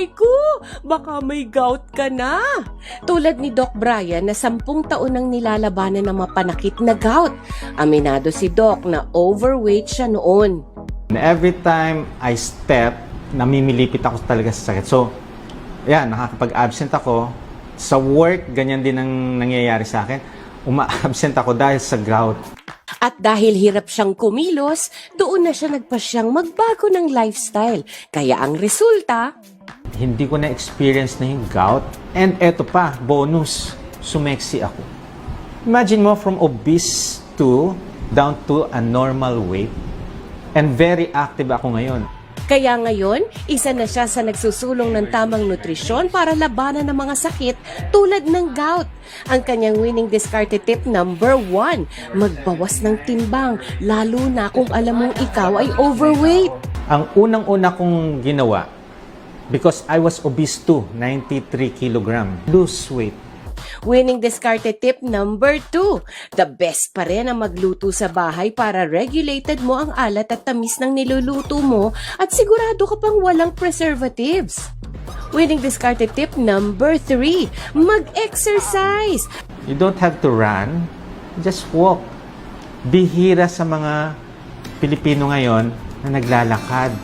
aray ko, baka may gout ka na. Tulad ni Doc Brian na 10 taon nang nilalabanan ng mapanakit na gout. Aminado si Doc na overweight siya noon. And every time I step, namimilipit ako talaga sa sakit. So, yan, nakakapag-absent ako. Sa work, ganyan din ang nangyayari sa akin. Uma-absent ako dahil sa gout. At dahil hirap siyang kumilos, doon na siya nagpasyang magbago ng lifestyle. Kaya ang resulta, Hindi ko na-experience na yung gout. And eto pa, bonus, sumeksi ako. Imagine mo from obese to down to a normal weight. And very active ako ngayon. kaya ngayon, isa na siya sa nagsusulong ng tamang nutrisyon para labanan ng mga sakit tulad ng gout. Ang kanyang winning discarded tip number 1, magbawas ng timbang, lalo na kung alam mong ikaw ay overweight. Ang unang-una kong ginawa, because I was obese too, 93 kilogram, lose weight. Winning discarded tip number 2, the best pa rin ang magluto sa bahay para regulated mo ang alat at tamis ng niluluto mo at sigurado ka pang walang preservatives. Winning discarded tip number 3, mag-exercise. You don't have to run, just walk. Bihira sa mga Pilipino ngayon na naglalakad.